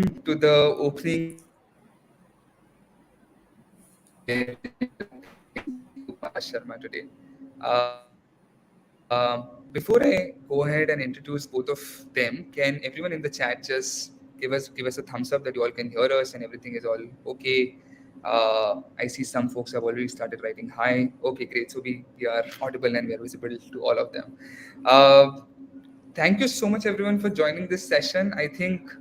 to the opening Paras Sharma today. Before I go ahead and introduce both of them, can everyone in the chat just give us a thumbs up that you all can hear us and everything is all okay? I see some folks have already started writing hi. Okay, great. So we are audible and we are visible to all of them. Uh, Thank you so much, everyone, for joining this session. I think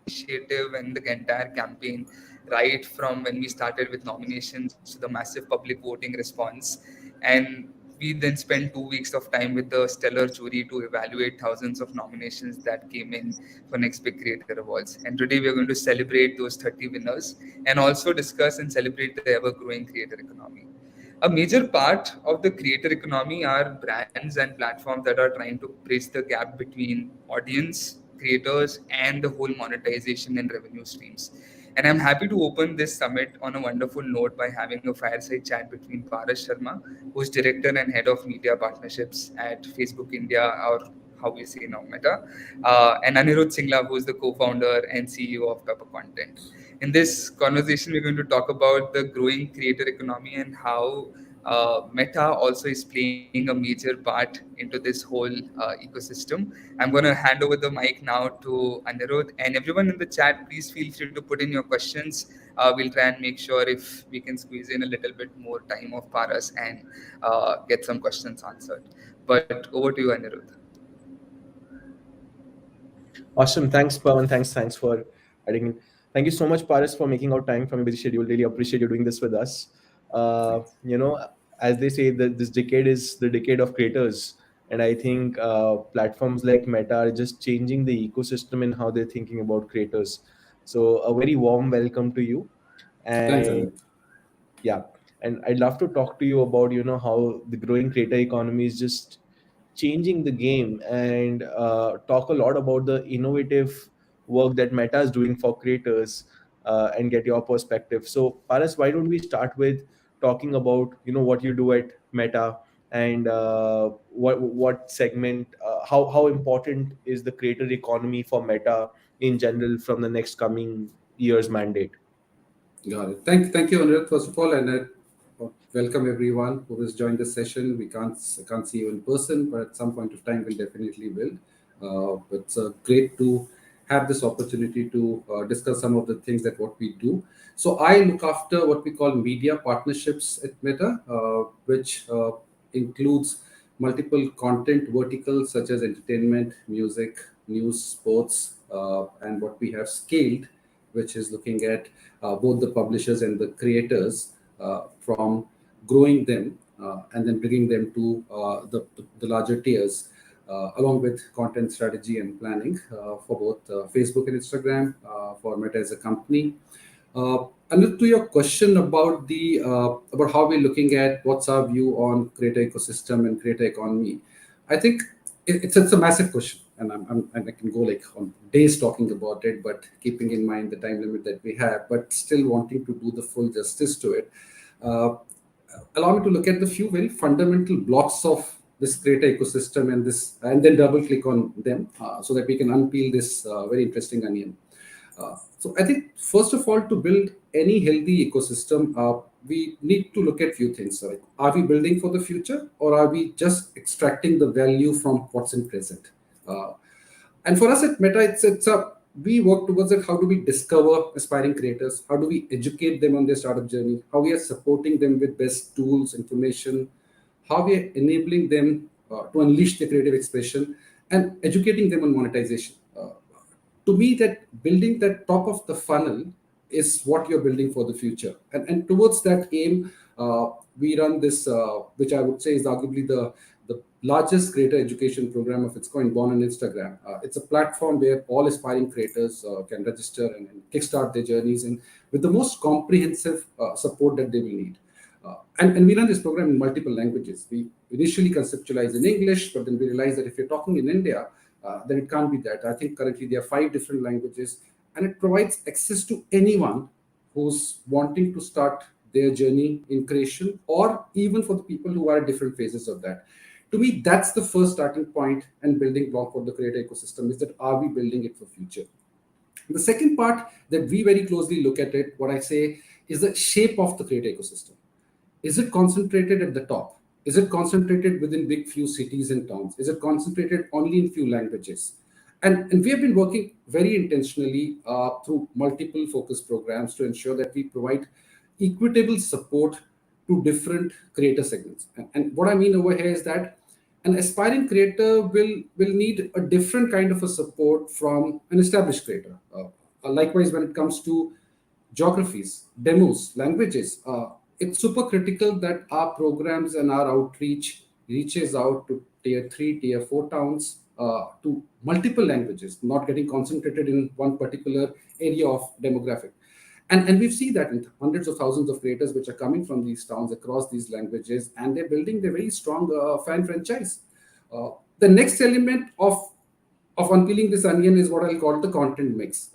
initiative and the entire campaign, right from when we started with nominations to the massive public voting response. And we then spent 2 weeks of time with the stellar jury to evaluate thousands of nominations that came in for Next Big Creator Awards. And today we are going to celebrate those 30 winners and also discuss and celebrate the ever growing creator economy. A major part of the creator economy are brands and platforms that are trying to bridge the gap between audience, creators, and the whole monetization and revenue streams. And I'm happy to open this summit on a wonderful note by having a fireside chat between Paras Sharma, who's director and head of media partnerships at Facebook India, or how we say now Meta, and Anirudh Singla, who's the co-founder and CEO of Pepper Content. In this conversation, we're going to talk about the growing creator economy and how Meta also is playing a major part into this whole ecosystem. I'm going to hand over the mic now to Anirudh, and everyone in the chat, please feel free to put in your questions. We'll try and make sure if we can squeeze in a little bit more time of Paras and get some questions answered. But over to you, Anirudh. Awesome. Thanks, Pawan. Thanks for adding in. Thank you so much, Paris, for making out time from a busy schedule. Really appreciate you doing this with us. You know, as they say, that this decade is the decade of creators, and I think platforms like Meta are just changing the ecosystem and how they're thinking about creators. So, a very warm welcome to you. Thanks, And Amit. yeah, and I'd love to talk to you about how the growing creator economy is just changing the game, and talk a lot about the innovative work that Meta is doing for creators, and get your perspective. So Paras, why don't we start with talking about what you do at Meta, and what segment, how important is the creator economy for Meta in general from the next coming year's mandate? Got it. Thank you, Anirudh, first of all, and welcome everyone who has joined this session. I can't see you in person, but at some point of time, we'll definitely will. It's great to have this opportunity to discuss some of the things that what we do. So I look after what we call media partnerships at Meta, which includes multiple content verticals such as entertainment, music, news, sports, and what we have scaled, which is looking at both the publishers and the creators, from growing them and then bringing them to the larger tiers, along with content strategy and planning for both Facebook and Instagram, for Meta as a company. And to your question about the about how we're looking at what's our view on creator ecosystem and creator economy, I think it's a massive question, and I can go like on days talking about it, but keeping in mind the time limit that we have, but still wanting to do the full justice to it. Uh, Allow me to look at the few very fundamental blocks of this creator ecosystem and then double click on them, so that we can unpeel this very interesting onion. So I think first of all, to build any healthy ecosystem, we need to look at few things. Like, are we building for the future, or are we just extracting the value from what's in present? Uh, and for us at Meta, it's a we work towards it. How do we discover aspiring creators? How do we educate them on their startup journey? How we are supporting them with best tools, information? How we are enabling them to unleash their creative expression and educating them on monetization? To me, that building that top of the funnel is what you're building for the future, and towards that aim, we run this, which I would say is arguably the largest creator education program of its kind, born on Instagram. It's a platform where all aspiring creators can register and kickstart their journeys, and with the most comprehensive support that they will need. And we run this program in multiple languages. We initially conceptualized in English, but then we realized that if you're talking in India, then it can't be that. I think currently there are 5 different languages, and it provides access to anyone who's wanting to start their journey in creation, or even for the people who are at different phases of that. To me, that's the first starting point and building block for the creator ecosystem, is that are we building it for future? The second part that we very closely look at it, what I say, is the shape of the creator ecosystem. Is it concentrated at the top? Is it concentrated within big few cities and towns? Is it concentrated only in few languages? And we have been working very intentionally through multiple focus programs to ensure that we provide equitable support to different creator segments. And what I mean over here is that an aspiring creator will need a different kind of a support from an established creator. Likewise, when it comes to geographies, demos, languages, it's super critical that our programs and our outreach reaches out to tier 3, tier 4 towns, to multiple languages, not getting concentrated in one particular area of demographic. And we see that in hundreds of thousands of creators which are coming from these towns across these languages, and they're building a very strong fan franchise. The next element of unpeeling this onion is what I'll call the content mix.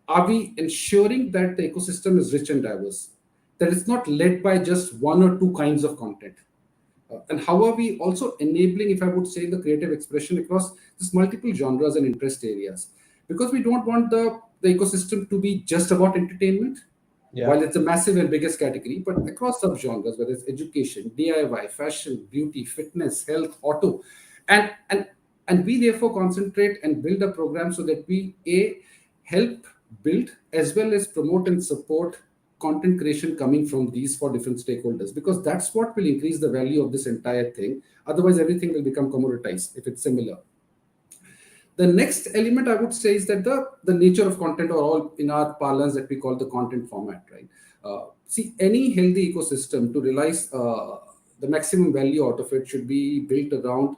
Are we ensuring that the ecosystem is rich and diverse? That it's not led by just one or two kinds of content? And how are we also enabling, if I would say, the creative expression across just multiple genres and interest areas? Because we don't want the ecosystem to be just about entertainment, Yeah. while it's a massive and biggest category, but across subgenres, whether it's education, DIY, fashion, beauty, fitness, health, auto. And we therefore concentrate and build a program so that we help build as well as promote and support content creation coming from these for different stakeholders, because that's what will increase the value of this entire thing. Otherwise, everything will become commoditized if it's similar. The next element I would say is that the nature of content, or all in our parlance that we call the content format, right? See, any healthy ecosystem, to realize the maximum value out of it, should be built around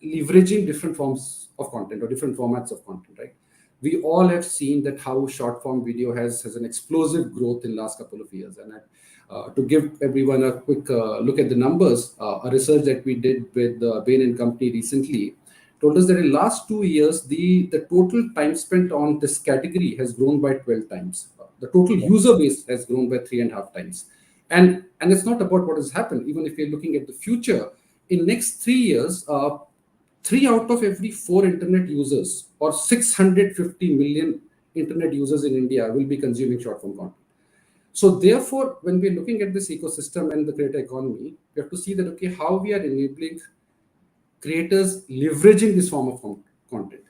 leveraging different forms of content or different formats of content, right? We all have seen that how short form video has an explosive growth in last couple of years. And to give everyone a quick look at the numbers, a research that we did with Bain and Company recently told us that in last 2 years, the total time spent on this category has grown by 12 times. The total user base has grown by 3.5 times. And it's not about what has happened. Even if we're looking at the future, in next 3 years, 3 out of every 4 internet users, or 650 million internet users in India, will be consuming short form content. So therefore, when we're looking at this ecosystem and the creator economy, we have to see that, okay, how we are enabling creators leveraging this form of content.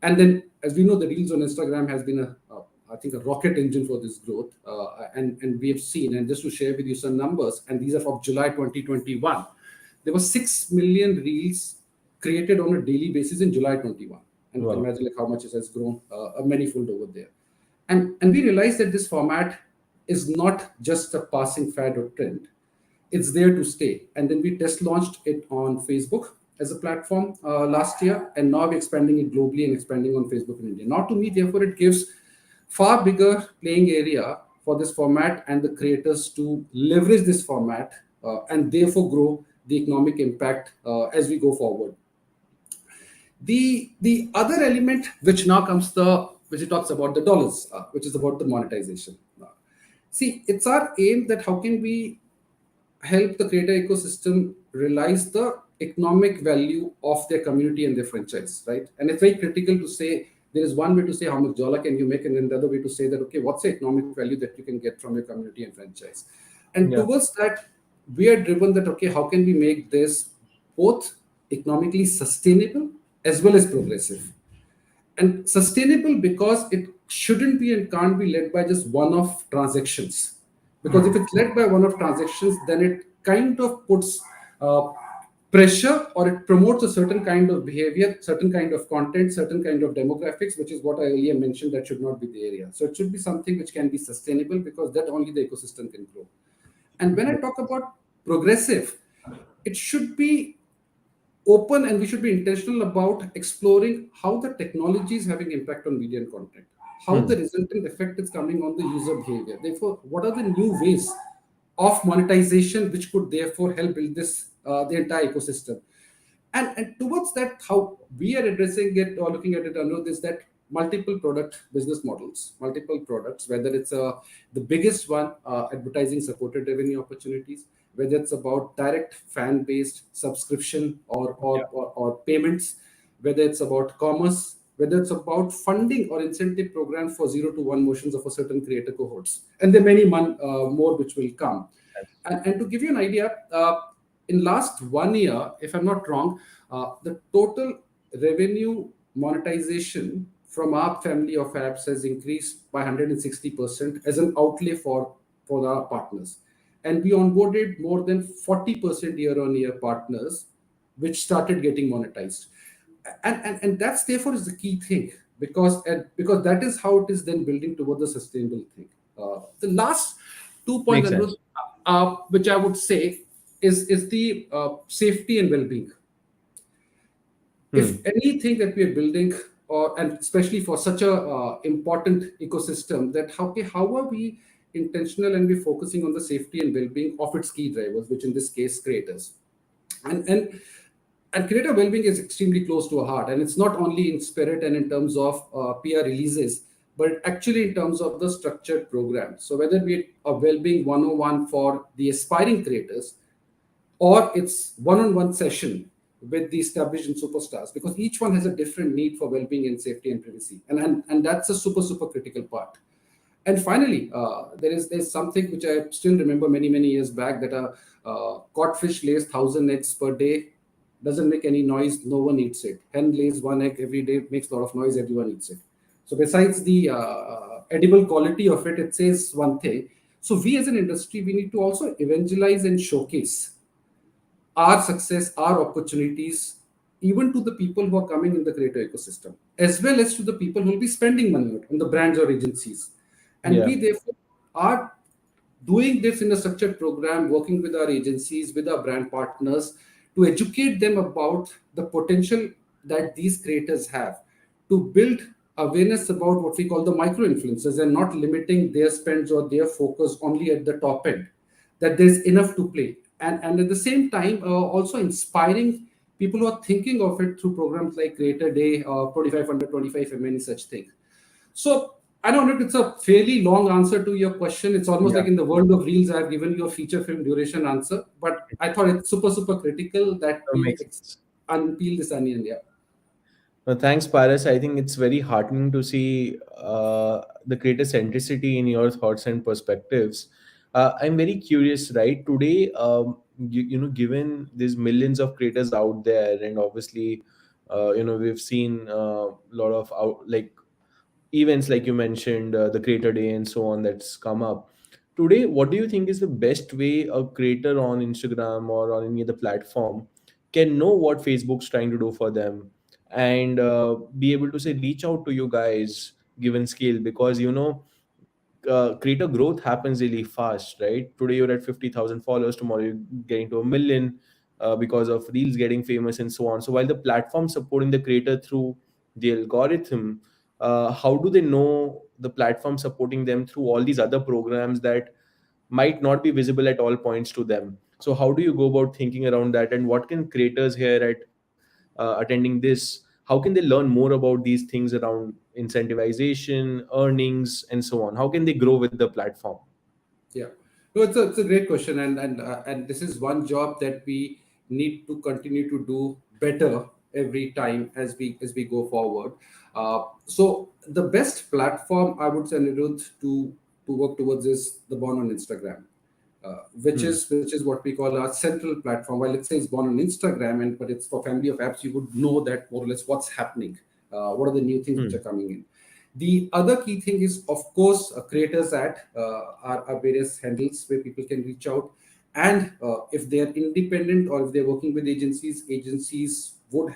And then, as we know, the Reels on Instagram has been I think, a rocket engine for this growth. And we have seen, and just to share with you some numbers, and these are from July 2021, there were 6 million Reels created on a daily basis in July 21. And Wow. imagine like how much it has grown, a manifold over there. And we realized that this format is not just a passing fad or trend. It's there to stay. And then we test launched it on Facebook as a platform last year, and now we're expanding it globally and expanding on Facebook in India. Now, to me, therefore, it gives far bigger playing area for this format and the creators to leverage this format and therefore grow the economic impact as we go forward. The other element which now comes which it talks about the dollars, which is about the monetization. See, it's our aim that how can we help the creator ecosystem realize the economic value of their community and their franchise, right? And it's very critical to say there is one way to say how much dollar can you make, and then the other way to say that, okay, what's the economic value that you can get from your community and franchise? And towards that, we are driven that, okay, how can we make this both economically sustainable as well as progressive? And sustainable because it shouldn't be and can't be led by just one-off transactions. Because if it's led by one-off transactions, then it kind of puts pressure, or it promotes a certain kind of behavior, certain kind of content, certain kind of demographics, which is what I earlier mentioned, that should not be the area. So it should be something which can be sustainable, because that only the ecosystem can grow. And when I talk about progressive, it should be open, and we should be intentional about exploring how the technology is having impact on media and content, how the resultant effect is coming on the user behavior. Therefore, what are the new ways of monetization which could therefore help build this the entire ecosystem? And towards that, how we are addressing it or looking at it, Anuradh, is that multiple product business models, multiple products, whether it's the biggest one, advertising supported revenue opportunities, whether it's about direct fan based subscription or payments, whether it's about commerce, whether it's about funding or incentive programs for 0 to 1 motions of a certain creator cohorts. And there are many more which will come. And to give you an idea, in last 1 year, if I'm not wrong, the total revenue monetization from our family of apps has increased by 160% as an outlay for our partners. And we onboarded more than 40% year on year partners, which started getting monetized. And that's therefore is the key thing, because that is how it is then building towards a sustainable thing. The last 2 points, Makes sense. which I would say is the safety and well-being. If Hmm. anything that we are building, or and especially for such a important ecosystem, that how are we intentional and we focusing on the safety and well-being of its key drivers, which in this case creators. And and and creator well-being is extremely close to our heart, and it's not only in spirit and in terms of PR releases, but actually in terms of the structured program. So whether it be a well-being 101 for the aspiring creators, or it's one-on-one session with the established and superstars, because each one has a different need for well-being and safety and privacy, and that's a super critical part. And finally, there's something which I still remember many years back, that a cod fish lays 1,000 eggs per day, doesn't make any noise, no one eats it. Hen lays 1 egg every day, makes a lot of noise, everyone eats it. So besides the edible quality of it, it says one thing. So we as an industry, we need to also evangelize and showcase our success, our opportunities, even to the people who are coming in the creator ecosystem, as well as to the people who will be spending money on the brands or agencies. And Yeah. we therefore are doing this in a structured program, working with our agencies, with our brand partners, to educate them about the potential that these creators have, to build awareness about what we call the micro influencers, and not limiting their spends or their focus only at the top end, that there's enough to play. And at the same time, also inspiring people who are thinking of it through programs like Creator Day or 2500 25 and many such things. So I don't know if it's a fairly long answer to your question. It's almost Yeah. like in the world of reels, I've given you a feature film duration answer, but I thought it's super critical that That we makes sense. unpeel this onion. Yeah. Thanks, Paris. I think it's very heartening to see the creator centricity in your thoughts and perspectives. I'm very curious, right? Today, given there's millions of creators out there, and obviously, we've seen a lot of events like you mentioned, the creator day and so on that's come up today. What do you think is the best way a creator on Instagram or on any other platform can know what Facebook's trying to do for them, and be able to say reach out to you guys given scale? Because creator growth happens really fast, right? Today you're at 50,000 followers, tomorrow you're getting to a million, because of reels getting famous and so on. So while the platform supporting the creator through the algorithm, how do they know the platform supporting them through all these other programs that might not be visible at all points to them? So how do you go about thinking around that, and what can creators here at attending this, how can they learn more about these things around incentivization, earnings, and so on? How can they grow with the platform? Yeah, no, it's a great question, and this is one job that we need to continue to do better every time as we go forward. So the best platform I would say, Anirudh, to work towards is the Born on Instagram, which is what we call our central platform. While it says Born on Instagram, and but it's for family of apps, you would know that more or less what's happening, what are the new things which Hmm. are coming in. The other key thing is, of course, creators at our various handles where people can reach out. And if they are independent or if they're working with agencies, agencies would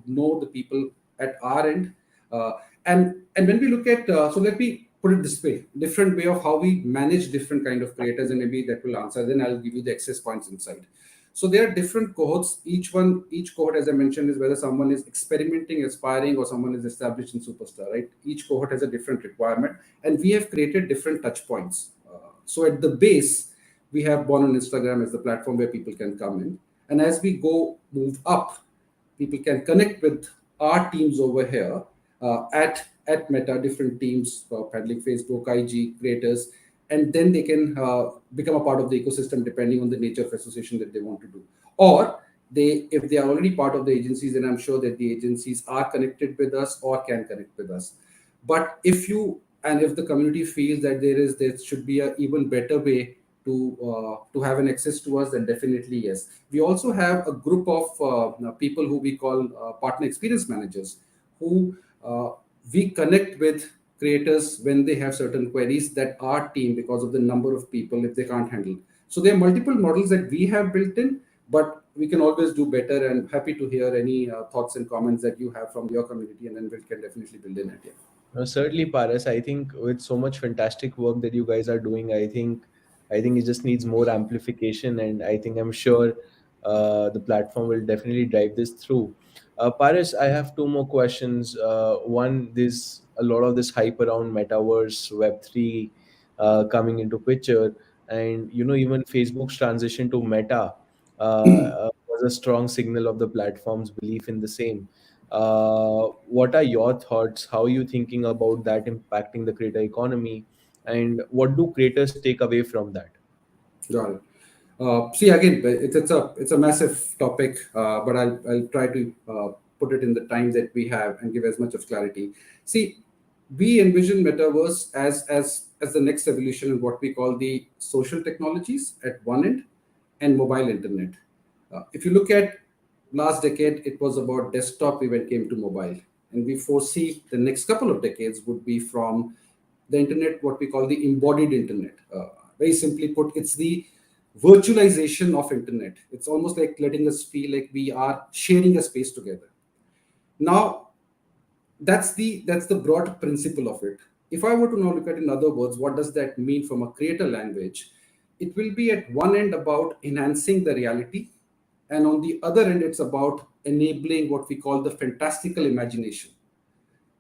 know the people at our end. Uh, and when we look at, so let me put it this way, different way of how we manage different kind of creators, and maybe that will answer. Then I'll give you the access points inside. So there are different cohorts. Each cohort, as I mentioned, is whether someone is experimenting, aspiring, or someone is established in superstar, right? Each cohort has a different requirement, and we have created different touch points. So at the base, we have Born on Instagram as the platform where people can come in, and as we move up, people can connect with our teams over here at Meta, different teams, handling Facebook, IG creators, and then they can become a part of the ecosystem depending on the nature of association that they want to do. Or if they are already part of the agencies, then I'm sure that the agencies are connected with us or can connect with us. But if the community feels that there should be a even better way to have an access to us, then definitely yes. We also have a group of people who we call partner experience managers, who we connect with creators when they have certain queries that our team, because of the number of people, if they can't handle. So there are multiple models that we have built in, but we can always do better. And happy to hear any thoughts and comments that you have from your community, and then we can definitely build in it. Yeah. No, certainly, Paras. I think with so much fantastic work that you guys are doing, I think it just needs more amplification, and I think I'm sure the platform will definitely drive this through. Paras, I have two more questions. One, there's a lot of this hype around metaverse, Web3 coming into picture, and even Facebook's transition to Meta was a strong signal of the platform's belief in the same. What are your thoughts? How are you thinking about that impacting the creator economy? And what do creators take away from that? Got it. See, again, it's a massive topic, but I'll try to put it in the time that we have and give as much of clarity. See, we envision metaverse as the next evolution in what we call the social technologies at one end and mobile internet. If you look at last decade, it was about desktop when it came to mobile, and we foresee the next couple of decades would be from the internet, what we call the embodied internet. Very simply put, it's the virtualization of internet. It's almost like letting us feel like we are sharing a space together. Now, that's the broad principle of it. If I were to now look at, in other words, what does that mean from a creator language, it will be at one end about enhancing the reality, and on the other end it's about enabling what we call the fantastical imagination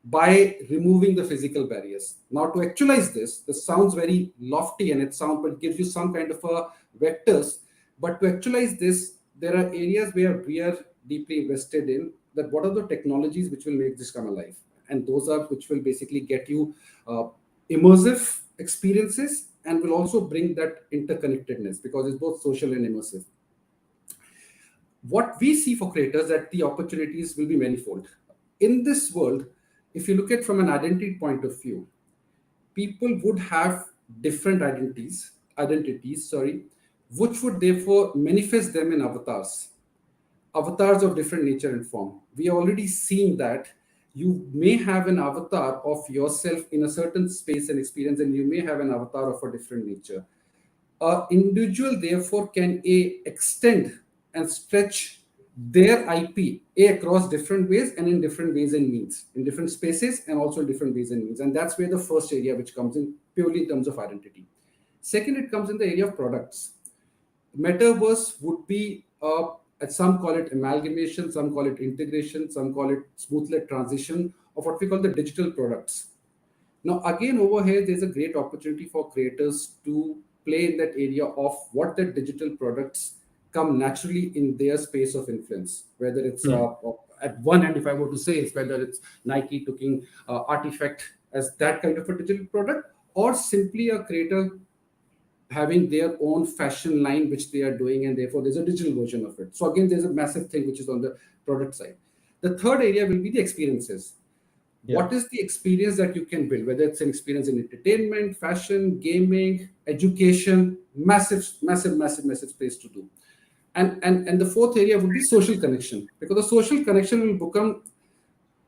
by removing the physical barriers. Now, to actualize this sounds very lofty, and it gives you some kind of a vectors. But to actualize this, there are areas where we are deeply invested in. That what are the technologies which will make this come alive, and those are which will basically get you immersive experiences and will also bring that interconnectedness, because it's both social and immersive. What we see for creators, that the opportunities will be manifold in this world. If you look at from an identity point of view, people would have different identities, sorry, which would therefore manifest them in avatars of different nature and form. We are already seeing that you may have an avatar of yourself in a certain space and experience, and you may have an avatar of a different nature. A individual therefore can extend and stretch their IP across different ways and in different ways and means, in different spaces and also in different ways and means. And that's where the first area which comes in purely in terms of identity. Second, it comes in the area of products. Metaverse would be some call it amalgamation, some call it integration, some call it smooth-led transition of what we call the digital products. Now, again, over here, there's a great opportunity for creators to play in that area of what the digital products come naturally in their space of influence. Whether it's at one end, if I were to say, it's whether it's Nike taking Artifact as that kind of a digital product, or simply a creator having their own fashion line which they are doing, and therefore there's a digital version of it. So again, there's a massive thing which is on the product side. The third area will be the experiences. Yeah. What is the experience that you can build, whether it's an experience in entertainment, fashion, gaming, education? Massive space to do. And the fourth area would be social connection, because the social connection will become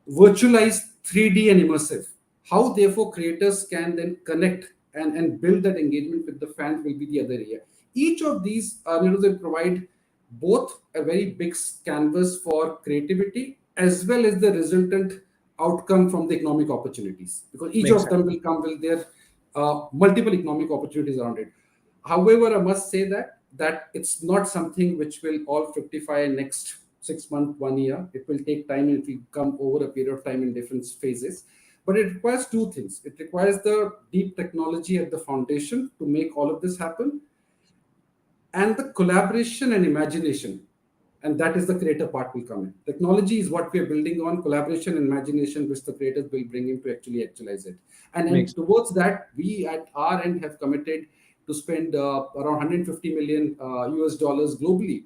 virtualized, 3D and immersive. How therefore creators can then connect and build that engagement with the fans will be the other area. Each of these they provide both a very big canvas for creativity as well as the resultant outcome from the economic opportunities, because each Makes of them will come with their multiple economic opportunities around it. However, I must say that it's not something which will all fructify in next 6 months, 1 year. It will take time, and it will come over a period of time in different phases. But it requires two things. It requires the deep technology at the foundation to make all of this happen, and the collaboration and imagination And that is the creator part will come in. Technology is what we are building on, collaboration and imagination, which the creators will bring in to actually actualize it. And Makes towards that, we at our end have committed to spend around 150 million US dollars globally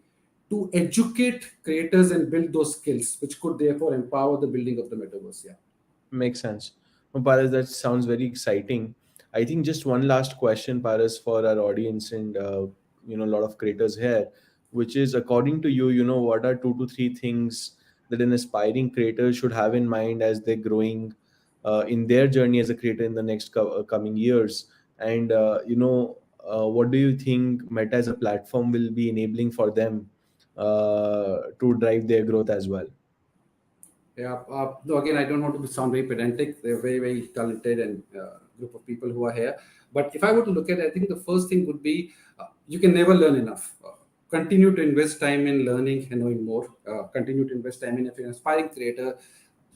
to educate creators and build those skills, which could therefore empower the building of the metaverse. Yeah. Makes sense. Well, Paras, that sounds very exciting. I think just one last question, Paras, for our audience and a lot of creators here, which is according to you, what are 2 to 3 things that an aspiring creator should have in mind as they're growing in their journey as a creator in the next coming years? And what do you think Meta as a platform will be enabling for them to drive their growth as well? Yeah. No, again, I don't want to sound very pedantic. They're very, very talented and group of people who are here. But if I were to look at it, I think the first thing would be you can never learn enough. Continue to invest time in learning and knowing more. Continue to invest time in if you're an aspiring creator.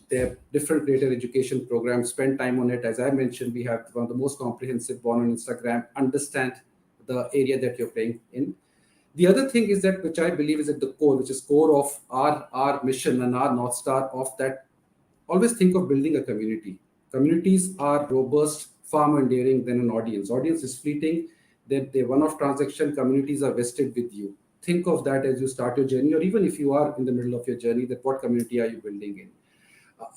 There are different creator education programs. Spend time on it. As I mentioned, we have one of the most comprehensive one on Instagram. Understand the area that you're playing in. The other thing is that, which I believe is at the core, which is core of our mission and our North Star of that, always think of building a community. Communities are robust, far more enduring than an audience. Audience is fleeting, they're one-off transaction, communities are vested with you. Think of that as you start your journey, or even if you are in the middle of your journey, that what community are you building in?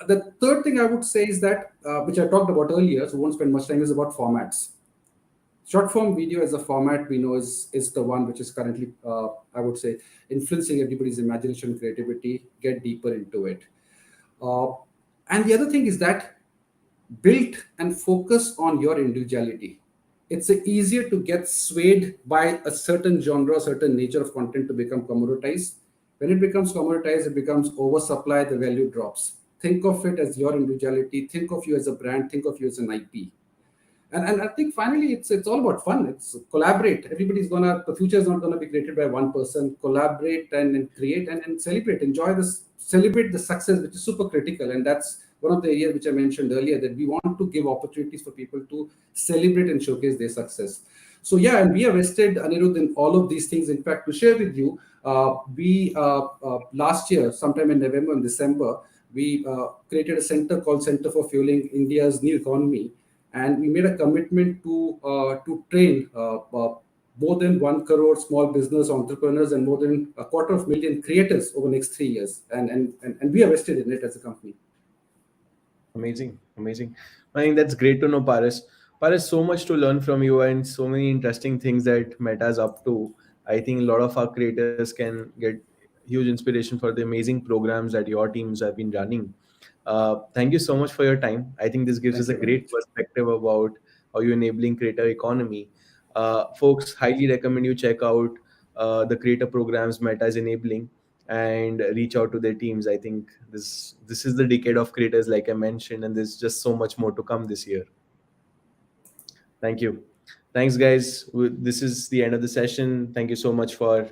The third thing I would say is that, which I talked about earlier, so won't spend much time, is about formats. Short form video as a format we know is the one which is currently, I would say, influencing everybody's imagination, creativity. Get deeper into it. Uh, and the other thing is that build and focus on your individuality. It's easier to get swayed by a certain genre, certain nature of content to become commoditized. When it becomes commoditized, it becomes oversupply, the value drops. Think of it as your individuality. Think of you as a brand. Think of you as an IP. And I think finally it's all about fun. It's collaborate. Everybody's gonna, the future is not gonna be created by one person. Collaborate and create and celebrate. Enjoy this, celebrate the success, which is super critical. And that's one of the areas which I mentioned earlier, that we want to give opportunities for people to celebrate and showcase their success. So yeah, and we are vested, Anirudh, in all of these things. In fact, to share with you, we last year, sometime in November and December, we created a center called Center for Fueling India's New Economy, and we made a commitment to train more than 1 crore small business entrepreneurs and more than 250,000 creators over the next 3 years, and we are vested in it as a company. Amazing, amazing. I think that's great to know, Paris. Paris, so much to learn from you and so many interesting things that Meta's up to. I think a lot of our creators can get huge inspiration for the amazing programs that your teams have been running. Thank you so much for your time. I think this gives us Thank a you very great much. perspective about how you're enabling creator economy. Folks, highly recommend you check out the creator programs Meta is enabling and reach out to their teams. I think this is the decade of creators, like I mentioned, and there's just so much more to come this year. Thank you. Thanks, guys. This is the end of the session. Thank you so much for